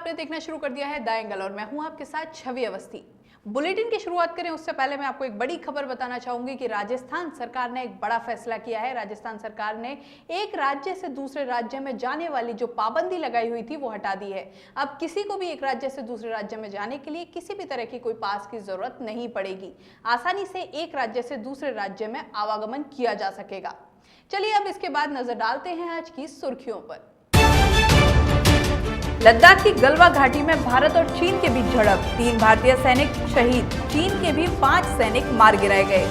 आपने देखना शुरू कर दिया है द एंगल और मैं हूं आपके साथ छवि अवस्थी। बुलेटिन की शुरुआत करें उससे पहले मैं आपको एक बड़ी खबर बताना चाहूंगी कि राजस्थान सरकार ने एक बड़ा फैसला किया है। राजस्थान सरकार ने एक राज्य से दूसरे राज्य में जाने वाली जो पाबंदी लगाई हुई थी वो हटा दी है। अब किसी को भी एक राज्य से दूसरे राज्य में जाने के लिए किसी भी तरह की कोई पास की जरूरत नहीं पड़ेगी। आसानी से एक राज्य से दूसरे राज्य में आवागमन किया जा सकेगा। चलिए अब इसके बाद नजर डालते हैं आज की सुर्खियों पर। लद्दाख की गलवा घाटी में भारत और चीन के बीच झड़प, 3 भारतीय सैनिक शहीद, चीन के भी 5 सैनिक मार गिराए गए।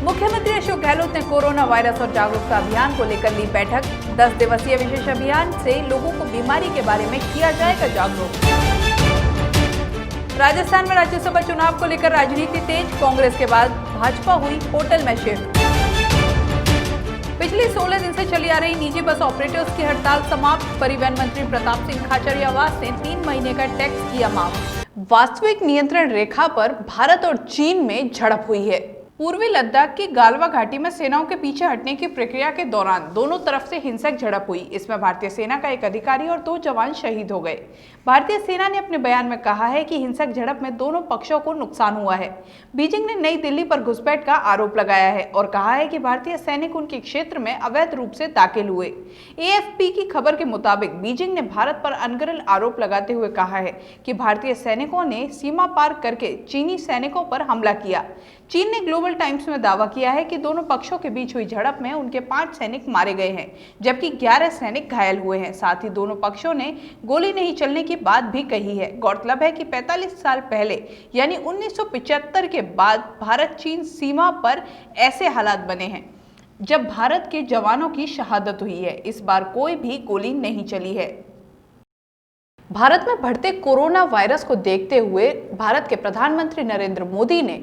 मुख्यमंत्री अशोक गहलोत ने कोरोना वायरस और जागरूकता अभियान को लेकर ली बैठक। 10 दिवसीय विशेष अभियान से लोगों को बीमारी के बारे में किया जाएगा जागरूक। राजस्थान में राज्यसभा चुनाव को लेकर राजनीति तेज, कांग्रेस के बाद भाजपा हुई होटल में शिफ्ट। पिछले 16 दिन से चली आ रही निजी बस ऑपरेटर्स की हड़ताल समाप्त, परिवहन मंत्री प्रताप सिंह खाचरियावास ने 3 महीने का टैक्स किया माफ। वास्तविक नियंत्रण रेखा पर भारत और चीन में झड़प हुई है। पूर्वी लद्दाख की गालवा घाटी में सेनाओं के पीछे हटने की प्रक्रिया के दौरान दोनों तरफ से हिंसक झड़प हुई। इसमें भारतीय सेना का एक अधिकारी और 2 जवान शहीद हो गए। भारतीय सेना ने अपने बयान में कहा है कि हिंसक झड़प में दोनों पक्षों को नुकसान हुआ है। बीजिंग ने नई दिल्ली पर घुसपैठ का आरोप लगाया है और कहा है कि भारतीय सैनिक उनके क्षेत्र में अवैध रूप से दाखिल हुए। AFP की खबर के मुताबिक बीजिंग ने भारत पर अनगढ़ आरोप लगाते हुए कहा है कि भारतीय सैनिकों ने सीमा पार करके चीनी सैनिकों पर हमला किया। चीन ने ग्लोबल टाइम्स में दावा किया है कि दोनों पक्षों के बीच हुई झड़प में उनके 5 सैनिक मारे गए हैं, जबकि 11 सैनिक घायल हुए हैं। साथ ही दोनों पक्षों ने गोली नहीं चलने की बात भी कही है। गौरतलब है कि 45 साल पहले यानी 1975 के बाद भारत चीन सीमा पर ऐसे हालात बने हैं जब भारत के जवानों की शहादत हुई है। इस बार कोई भी गोली नहीं चली है। भारत में बढ़ते कोरोना वायरस को देखते हुए भारत के प्रधानमंत्री नरेंद्र मोदी ने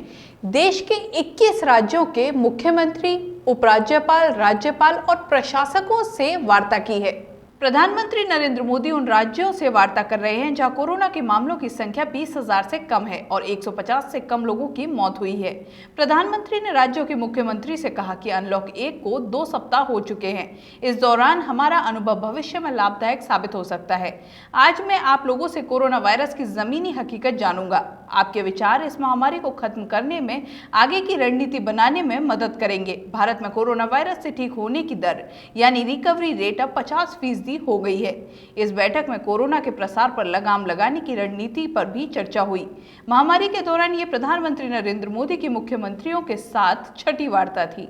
देश के 21 राज्यों के मुख्यमंत्री, उपराज्यपाल, राज्यपाल और प्रशासकों से वार्ता की है। प्रधानमंत्री नरेंद्र मोदी उन राज्यों से वार्ता कर रहे हैं जहां कोरोना के मामलों की संख्या 20,000 से कम है और 150 से कम लोगों की मौत हुई है। प्रधानमंत्री ने राज्यों के मुख्यमंत्री से कहा कि अनलॉक 1 को 2 सप्ताह हो चुके हैं। इस दौरान हमारा अनुभव भविष्य में लाभदायक साबित हो सकता है। आज मैं आप लोगों से कोरोना वायरस की जमीनी हकीकत जानूंगा। आपके विचार इस महामारी को खत्म करने में, आगे की रणनीति बनाने में मदद करेंगे। भारत में कोरोना वायरस से ठीक होने की दर यानी रिकवरी रेट अब 50% हो गई है। इस बैठक में कोरोना के प्रसार पर लगाम लगाने की रणनीति पर भी चर्चा हुई। महामारी के दौरान ये प्रधानमंत्री नरेंद्र मोदी की मुख्यमंत्रियों के साथ छठी वार्ता थी।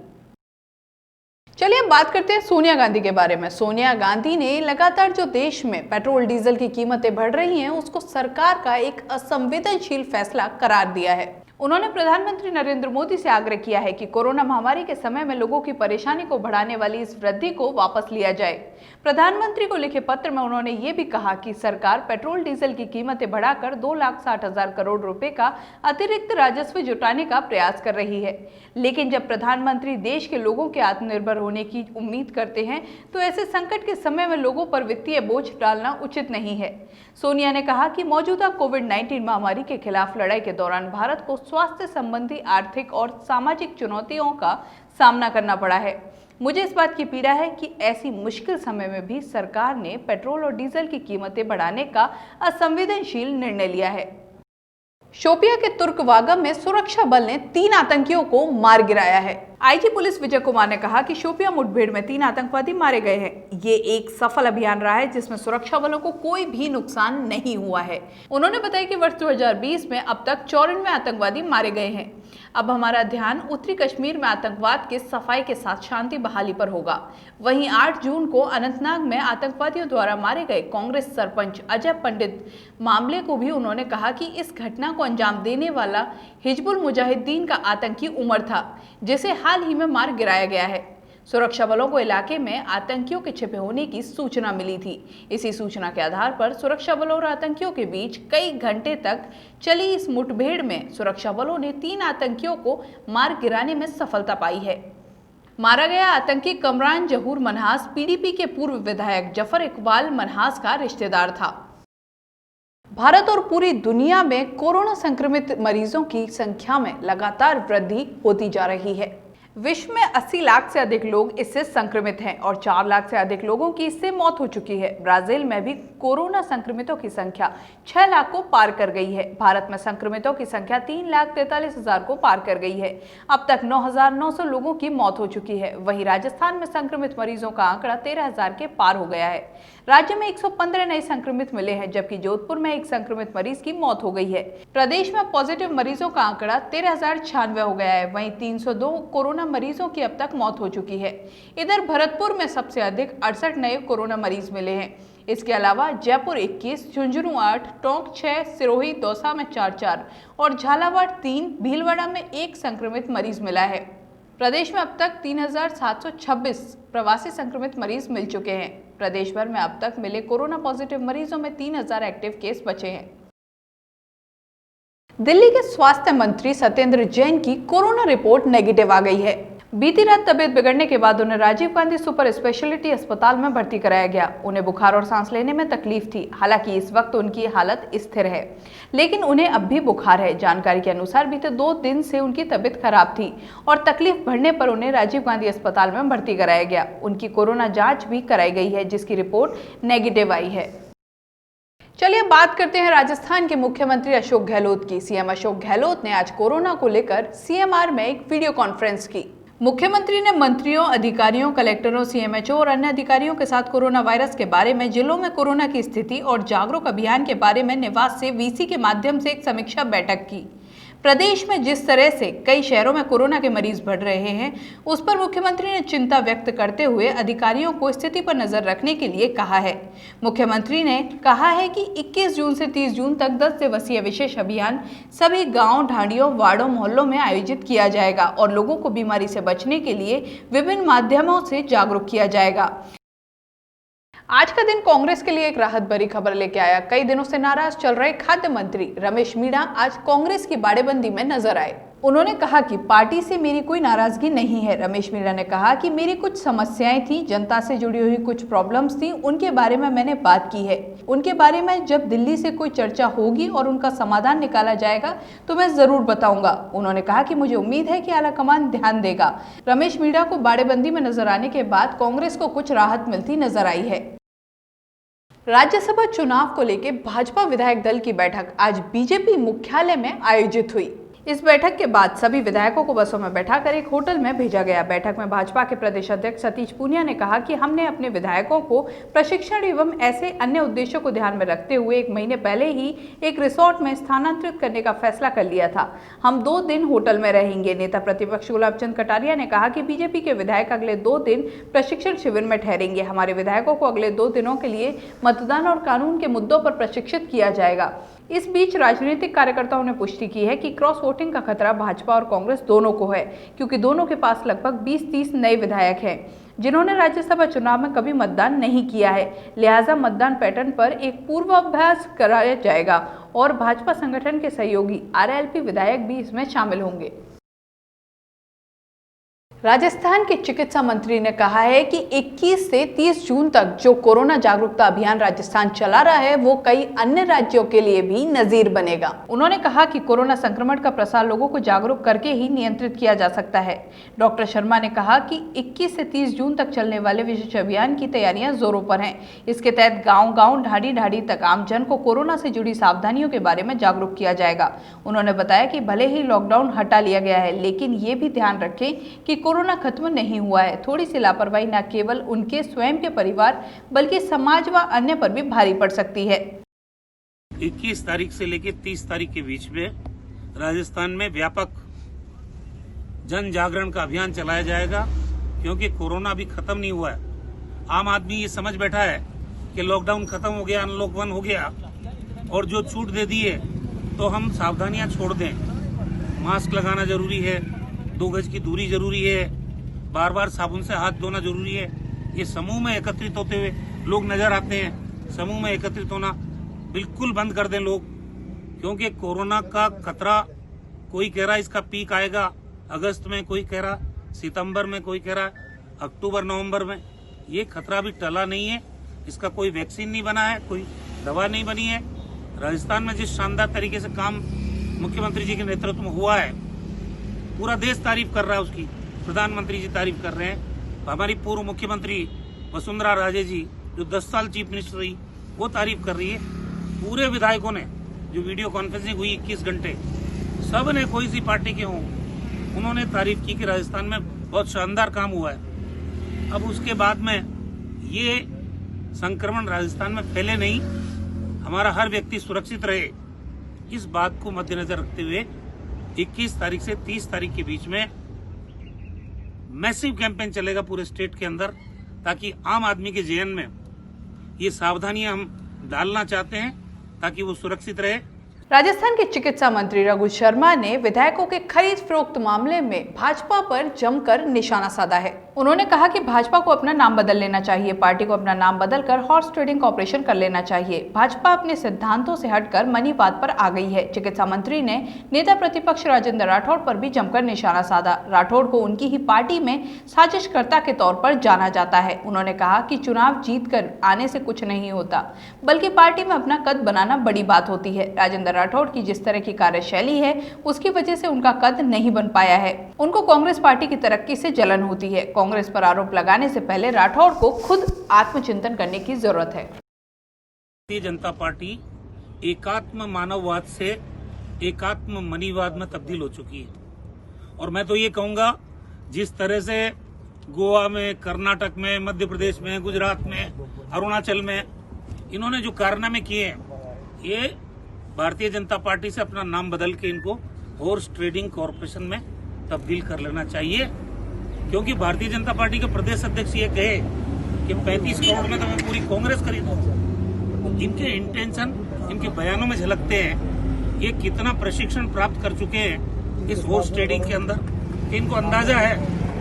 चलिए अब बात करते हैं सोनिया गांधी के बारे में। सोनिया गांधी ने लगातार जो देश में पेट्रोल डीजल की कीमतें बढ़ रही हैं उसको सरकार का एक असंवेदनशील फैसला करार दिया है। उन्होंने प्रधानमंत्री नरेंद्र मोदी से आग्रह किया है कि कोरोना महामारी के समय में लोगों की परेशानी को बढ़ाने वाली इस वृद्धि को वापस लिया जाए। प्रधानमंत्री को लिखे पत्र में उन्होंने ये भी कहा कि सरकार पेट्रोल डीजल की कीमतें बढ़ाकर 2,60,000 करोड़ रुपए का अतिरिक्त राजस्व जुटाने का प्रयास कर रही है। लेकिन जब प्रधानमंत्री देश के लोगों के आत्मनिर्भर होने की उम्मीद करते हैं तो ऐसे संकट के समय में लोगों पर वित्तीय बोझ डालना उचित नहीं है। सोनिया ने कहा कि मौजूदा कोविड-19 महामारी के खिलाफ लड़ाई के दौरान भारत को स्वास्थ्य संबंधी, आर्थिक और सामाजिक चुनौतियों का सामना करना पड़ा है। मुझे इस बात की पीड़ा है कि ऐसी मुश्किल समय में भी सरकार ने पेट्रोल और डीजल की कीमतें बढ़ाने का असंवेदनशील निर्णय लिया है। शोपिया के तुर्कवागा में सुरक्षा बल ने 3 आतंकियों को मार गिराया है। आईजी पुलिस विजय कुमार ने कहा कि शोपिया मुठभेड़ में 3 आतंकवादी मारे गए हैं। ये एक सफल अभियान रहा है जिसमें सुरक्षा बलों को कोई भी नुकसान नहीं हुआ है। उन्होंने बताया कि वर्ष 2020 में अब तक 94 आतंकवादी मारे गए हैं। अब हमारा ध्यान उत्तरी कश्मीर में आतंकवाद के सफाई के साथ शांति बहाली पर होगा। वहीं 8 जून को अनंतनाग में आतंकवादियों द्वारा मारे गए कांग्रेस सरपंच अजय पंडित मामले को भी उन्होंने कहा कि इस घटना को अंजाम देने वाला हिजबुल मुजाहिदीन का आतंकी उमर था, जिसे हाल ही में मार गिराया गया है। सुरक्षा बलों को इलाके में आतंकियों के छिपे होने की सूचना मिली थी। इसी सूचना के आधार पर सुरक्षा बलों और आतंकियों के बीच कई घंटे तक चली इस मुठभेड़ में सुरक्षा बलों ने 3 आतंकियों को मार गिराने में सफलता पाई है। मारा गया आतंकी कमरान जहूर मनहास PDP के पूर्व विधायक जफर इकबाल मनहास का रिश्तेदार था। भारत और पूरी दुनिया में कोरोना संक्रमित मरीजों की संख्या में लगातार वृद्धि होती जा रही है। विश्व में 80 लाख से अधिक लोग इससे संक्रमित हैं और 4 लाख से अधिक लोगों की इससे मौत हो चुकी है। ब्राजील में भी कोरोना संक्रमितों की संख्या 6 लाख को पार कर गई है। भारत में संक्रमितों की संख्या 3,43,000 को पार कर गई है। अब तक 9,900 लोगों की मौत हो चुकी है। वहीं राजस्थान में संक्रमित मरीजों का आंकड़ा 13,000 के पार हो गया है। राज्य में 115 नए संक्रमित मिले हैं, जबकि जोधपुर में एक संक्रमित मरीज की मौत हो गई है। प्रदेश में पॉजिटिव मरीजों का आंकड़ा 13,096 हो गया है। वहीं 302 कोरोना मरीजों की अब तक मौत हो चुकी है। इधर भरतपुर में सबसे अधिक 68 नए कोरोना मरीज मिले हैं। इसके अलावा जयपुर 21, झुंझुनू 8, टोंक 6, सिरोही, दौसा में 4 और झालावाड़ 3, भीलवाड़ा में 1 संक्रमित मरीज मिला है। प्रदेश में अब तक 3,726 प्रवासी संक्रमित मरीज मिल चुके हैं। प्रदेश भर में अब तक मिले कोरोना पॉजिटिव मरीजों में 3,000 एक्टिव केस बचे हैं। दिल्ली के स्वास्थ्य मंत्री सत्येंद्र जैन की कोरोना रिपोर्ट नेगेटिव आ गई है। बीती रात तबीयत बिगड़ने के बाद उन्हें राजीव गांधी सुपर स्पेशलिटी अस्पताल में भर्ती कराया गया। उन्हें बुखार और सांस लेने में तकलीफ थी। हालांकि इस वक्त उनकी हालत स्थिर है, लेकिन उन्हें अब भी बुखार है। जानकारी के अनुसार बीते 2 दिन से उनकी तबीयत खराब थी और तकलीफ बढ़ने पर उन्हें राजीव गांधी अस्पताल में भर्ती कराया गया। उनकी कोरोना जाँच भी कराई गई है, जिसकी रिपोर्ट नेगेटिव आई है। चलिए बात करते हैं राजस्थान के मुख्यमंत्री अशोक गहलोत की। सीएम अशोक गहलोत ने आज कोरोना को लेकर सीएमआर में एक वीडियो कॉन्फ्रेंस की। मुख्यमंत्री ने मंत्रियों, अधिकारियों, कलेक्टरों, सीएमएचओ और अन्य अधिकारियों के साथ कोरोना वायरस के बारे में, जिलों में कोरोना की स्थिति और जागरूक अभियान के बारे में निवास से वीसी के माध्यम से एक समीक्षा बैठक की। प्रदेश में जिस तरह से कई शहरों में कोरोना के मरीज बढ़ रहे हैं, उस पर मुख्यमंत्री ने चिंता व्यक्त करते हुए अधिकारियों को स्थिति पर नजर रखने के लिए कहा है। मुख्यमंत्री ने कहा है कि 21 जून से 30 जून तक 10 दिवसीय विशेष अभियान सभी गांव, ढाणियों, वार्डों, मोहल्लों में आयोजित किया जाएगा और लोगों को बीमारी से बचने के लिए विभिन्न माध्यमों से जागरूक किया जाएगा। आज का दिन कांग्रेस के लिए एक राहत भरी खबर लेके आया। कई दिनों से नाराज चल रहे खाद्य मंत्री रमेश मीणा आज कांग्रेस की बाड़ेबंदी में नजर आए। उन्होंने कहा कि पार्टी से मेरी कोई नाराजगी नहीं है। रमेश मीणा ने कहा कि मेरी कुछ समस्याएं थी, जनता से जुड़ी हुई कुछ प्रॉब्लम्स थी, उनके बारे में मैंने बात की है। उनके बारे में जब दिल्ली से कोई चर्चा होगी और उनका समाधान निकाला जाएगा तो मैं जरूर बताऊंगा। उन्होंने कहा कि मुझे उम्मीद है कि आलाकमान ध्यान देगा। रमेश मीणा को बाड़ेबंदी में नजर आने के बाद कांग्रेस को कुछ राहत मिलती नजर आई है। राज्यसभा चुनाव को लेकर भाजपा विधायक दल की बैठक आज बीजेपी मुख्यालय में आयोजित हुई। इस बैठक के बाद सभी विधायकों को बसों में बैठाकर एक होटल में भेजा गया। बैठक में भाजपा के प्रदेश अध्यक्ष सतीश पूनिया ने कहा कि हमने अपने विधायकों को प्रशिक्षण एवं ऐसे अन्य उद्देश्यों को ध्यान में रखते हुए 1 महीने पहले ही एक रिसोर्ट में स्थानांतरित करने का फैसला कर लिया था। हम 2 दिन होटल में रहेंगे। नेता प्रतिपक्ष गुलाबचंद कटारिया ने कहा कि बीजेपी के विधायक अगले 2 दिन प्रशिक्षण शिविर में ठहरेंगे। हमारे विधायकों को अगले 2 दिनों के लिए मतदान और कानून के मुद्दों पर प्रशिक्षित किया जाएगा। इस बीच राजनीतिक कार्यकर्ताओं ने पुष्टि की है कि क्रॉस वोटिंग का खतरा भाजपा और कांग्रेस दोनों को है, क्योंकि दोनों के पास लगभग 20-30 नए विधायक हैं जिन्होंने राज्यसभा चुनाव में कभी मतदान नहीं किया है। लिहाजा मतदान पैटर्न पर एक पूर्वाभ्यास कराया जाएगा और भाजपा संगठन के सहयोगी आरएलपी विधायक भी इसमें शामिल होंगे। राजस्थान के चिकित्सा मंत्री ने कहा है कि 21 से 30 जून तक जो कोरोना जागरूकता अभियान राजस्थान चला रहा है वो कई अन्य राज्यों के लिए भी नजीर बनेगा। उन्होंने कहा कि कोरोना संक्रमण का प्रसार लोगों को जागरूक करके ही नियंत्रित किया जा सकता है। डॉक्टर शर्मा ने कहा कि 21 से 30 जून तक चलने वाले विशेष अभियान की तैयारियां जोरों पर हैं। इसके तहत गाँव-गाँव, ढाडी-ढाडी तक आमजन को कोरोना से जुड़ी सावधानियों के बारे में जागरूक किया जाएगा। उन्होंने बताया कि भले ही लॉकडाउन हटा लिया गया है, लेकिन ये भी ध्यान रखें कि कोरोना खत्म नहीं हुआ है। थोड़ी सी लापरवाही न केवल उनके स्वयं के परिवार बल्कि समाज व अन्य पर भी भारी पड़ सकती है। 21 तारीख से लेकर 30 तारीख के बीच में राजस्थान में व्यापक जन जागरण का अभियान चलाया जाएगा, क्योंकि कोरोना अभी खत्म नहीं हुआ है। आम आदमी ये समझ बैठा है कि लॉकडाउन खत्म हो गया, अनलॉक 1 हो गया और जो छूट दे दी है तो हम सावधानियां छोड़ दें। मास्क लगाना जरूरी है, 2 गज की दूरी जरूरी है, बार बार साबुन से हाथ धोना जरूरी है। ये समूह में एकत्रित होते हुए लोग नजर आते हैं, समूह में एकत्रित होना बिल्कुल बंद कर दें लोग, क्योंकि कोरोना का खतरा, कोई कह रहा इसका पीक आएगा अगस्त में, कोई कह रहा सितंबर में, कोई कह रहा अक्टूबर नवंबर में। ये खतरा भी टला नहीं है, इसका कोई वैक्सीन नहीं बना है, कोई दवा नहीं बनी है। राजस्थान में जिस शानदार तरीके से काम मुख्यमंत्री जी के नेतृत्व में हुआ है, पूरा देश तारीफ कर रहा है उसकी, प्रधानमंत्री जी तारीफ कर रहे हैं। हमारी पूर्व मुख्यमंत्री वसुंधरा राजे जी जो 10 साल चीफ मिनिस्टर रही, वो तारीफ कर रही है। पूरे विधायकों ने जो वीडियो कॉन्फ्रेंसिंग हुई 21 घंटे, सब ने कोई सी पार्टी के हों, उन्होंने तारीफ की कि राजस्थान में बहुत शानदार काम हुआ है। अब उसके बाद में ये संक्रमण राजस्थान में फैले नहीं, हमारा हर व्यक्ति सुरक्षित रहे, इस बात को मद्देनजर रखते हुए 21 तारीख से 30 तारीख के बीच में मैसिव कैंपेन चलेगा पूरे स्टेट के अंदर, ताकि आम आदमी के जेहन में ये सावधानियां हम डालना चाहते हैं ताकि वो सुरक्षित रहे। राजस्थान के चिकित्सा मंत्री रघु शर्मा ने विधायकों के खरीद फरोख्त मामले में भाजपा पर जमकर निशाना साधा है। उन्होंने कहा कि भाजपा को अपना नाम बदल लेना चाहिए, पार्टी को अपना नाम बदलकर हॉर्स ट्रेडिंग कॉर्पोरेशन कर लेना चाहिए। भाजपा अपने सिद्धांतों से हटकर मनीवाद पर आ गई है। चिकित्सा मंत्री ने नेता प्रतिपक्ष राजेंद्र राठौड़ पर भी जमकर निशाना साधा। राठौड़ को उनकी ही पार्टी में साजिशकर्ता के तौर पर जाना जाता है। उन्होंने कहा कि चुनाव जीतकर आने से कुछ नहीं होता, बल्कि पार्टी में अपना कद बनाना बड़ी बात होती है। राजेंद्र राठौड़ की जिस तरह की कार्यशैली है, उसकी वजह से उनका कद नहीं बन पाया है। उनको कांग्रेस पार्टी की तरक्की से जलन होती है। कांग्रेस पर आरोप लगाने से पहले राठौड़ को खुद आत्मचिंतन करने की जरूरत है। भारतीय जनता पार्टी एकात्म मानववाद से एकात्म मनीवाद में तब्दील हो चुकी है। और मैं तो ये कहूंगा, जिस तरह से गोवा में, कर्नाटक में, मध्य प्रदेश में, गुजरात में, अरुणाचल में इन्होंने जो कारनामे किए हैं, ये भारतीय जनता पार्टी से अपना नाम बदल के इनको हॉर्स ट्रेडिंग कॉर्पोरेशन में तब्दील कर लेना चाहिए। क्योंकि भारतीय जनता पार्टी के प्रदेश अध्यक्ष ये कहे कि 35 करोड़ में तो मैं पूरी कांग्रेस खरीदूं, इनके इंटेंशन इनके बयानों में झलकते हैं। ये कितना प्रशिक्षण प्राप्त कर चुके हैं इस हॉर्स ट्रेडिंग के अंदर, इनको अंदाजा है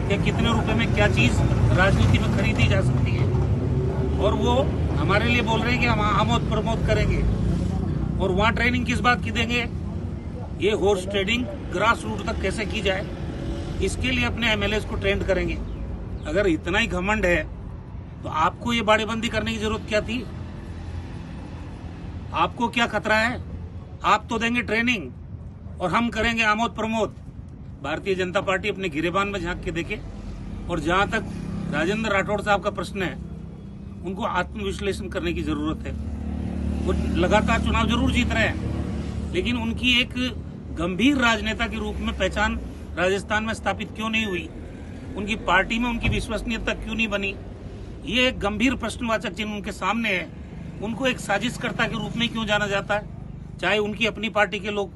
कि कितने रुपए में क्या चीज राजनीति में खरीदी जा सकती है। और वो हमारे लिए बोल रहे हैं कि हम आमोद प्रमोद करेंगे, और वहां ट्रेनिंग किस बात की देंगे? ये हॉर्स ट्रेडिंग ग्रास रूट तक कैसे की जाए, इसके लिए अपने एमएलए को ट्रेंड करेंगे। अगर इतना ही घमंड है तो आपको ये बाड़ेबंदी करने की जरूरत क्या थी? आपको क्या खतरा है? आप तो देंगे ट्रेनिंग और हम करेंगे आमोद प्रमोद। भारतीय जनता पार्टी अपने गिरेबान में झांक के देखे। और जहां तक राजेंद्र राठौड़ साहब का प्रश्न है, उनको आत्मविश्लेषण करने की जरूरत है। वो लगातार चुनाव जरूर जीत रहे हैं, लेकिन उनकी एक गंभीर राजनेता के रूप में पहचान राजस्थान में स्थापित क्यों नहीं हुई? उनकी पार्टी में उनकी विश्वसनीयता क्यों नहीं बनी? ये एक गंभीर प्रश्नवाचक चिन्ह उनके सामने है। उनको एक साजिशकर्ता के रूप में क्यों जाना जाता है? चाहे उनकी अपनी पार्टी के लोग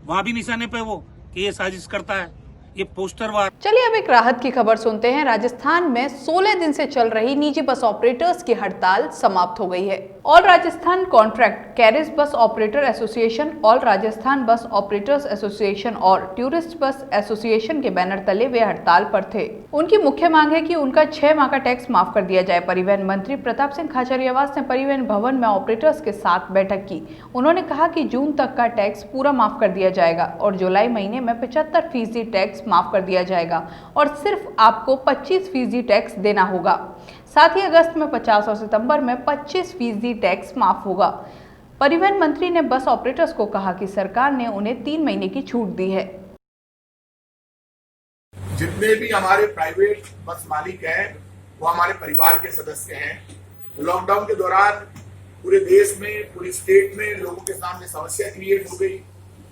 वहां भी निशाने पे वो कि ये साजिश करता है, ये पोस्टरवार। चलिए अब एक राहत की खबर सुनते हैं। राजस्थान में 16 दिन से चल रही निजी बस ऑपरेटर्स की हड़ताल समाप्त हो गई है। All Rajasthan contract carriers bus operator association, all Rajasthan bus operators association और टूरिस्ट बस एसोसिएशन के बैनर तले वे हड़ताल पर थे। उनकी मुख्य मांग है कि उनका 6 माह का टैक्स माफ कर दिया जाए। परिवहन मंत्री प्रताप सिंह खाचरियावास ने परिवहन भवन में ऑपरेटर्स के साथ बैठक की। उन्होंने कहा कि जून तक का टैक्स पूरा माफ कर दिया जाएगा और जुलाई महीने में 75% टैक्स माफ कर दिया जाएगा और सिर्फ आपको 25% टैक्स देना होगा। साथ ही अगस्त में 50 और सितंबर में 25% टैक्स माफ होगा। परिवहन मंत्री ने बस ऑपरेटर्स को कहा कि सरकार ने उन्हें 3 महीने की छूट दी है। जितने भी हमारे प्राइवेट बस मालिक हैं, वो हमारे परिवार के सदस्य हैं। लॉकडाउन के दौरान पूरे देश में, पूरी स्टेट में लोगों के सामने समस्या क्रिएट हो गई।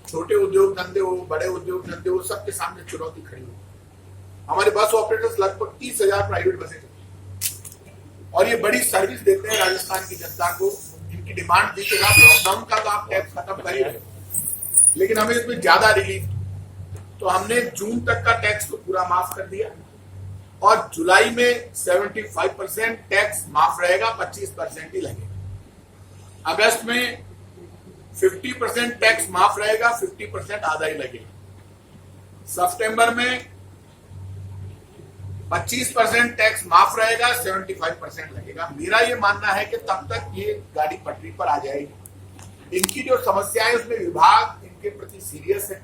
छोटे उद्योग धंधे हो, बड़े उद्योग धंधे हो, सबके सामने चुनौती खड़ी हो। हमारे बस ऑपरेटर्स लगभग 30,000 प्राइवेट बसें चलती और ये बड़ी सर्विस देते हैं राजस्थान की जनता को। इनकी डिमांड थी कि आप लॉकडाउन का तो आप टैक्स खत्म कर ही रहे, लेकिन हमें इसमें ज्यादा रिलीफ, तो हमने जून तक का टैक्स तो पूरा माफ कर दिया और जुलाई में 75% टैक्स माफ रहेगा, 25% ही लगेगा। अगस्त में 50% टैक्स माफ रहेगा, 50% आधा ही लगेगा। सितंबर में 25% टैक्स माफ रहेगा, 75% लगेगा। मेरा ये मानना है कि तब तक ये गाड़ी पटरी पर आ जाएगी। इनकी जो समस्या है उसमें विभाग इनके प्रति सीरियस है।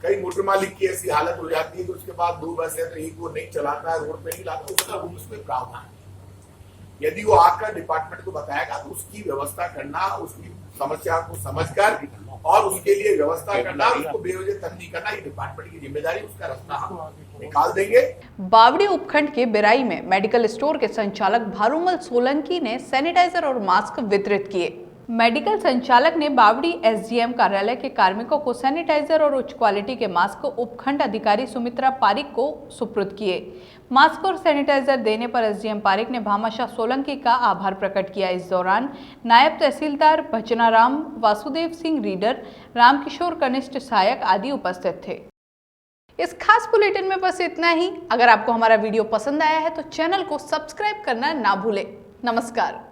कई मोटर मालिक की ऐसी हालत हो जाती है कि उसके पास 2 बस है तो एक वो नहीं चलाता है, रोड पे नहीं लाता, उसका रूल्स में प्रावधान है। यदि वो आकर डिपार्टमेंट को बताएगा तो उसकी व्यवस्था करना, उसकी समस्या को समझकर और उसके लिए व्यवस्था करना, उसको बेवजह तंग नहीं करना, ये डिपार्टमेंट की जिम्मेदारी, उसका रास्ता हम निकाल देंगे। बावड़ी उपखंड के बिराई में मेडिकल स्टोर के संचालक भारूमल सोलंकी ने सैनिटाइजर और मास्क वितरित किए। मेडिकल संचालक ने बावड़ी एसडीएम कार्यालय के कार्मिकों को सैनिटाइजर और उच्च क्वालिटी के मास्क उपखंड अधिकारी सुमित्रा पारिक को सुपुर्द किए। मास्क और सैनिटाइजर देने पर एसडीएम पारिक ने भामाशाह सोलंकी का आभार प्रकट किया। इस दौरान नायब तहसीलदार भजनाराम, वासुदेव सिंह रीडर, रामकिशोर कनिष्ठ सहायक आदि उपस्थित थे। इस खास बुलेटिन में बस इतना ही। अगर आपको हमारा वीडियो पसंद आया है तो चैनल को सब्सक्राइब करना ना भूलें। नमस्कार।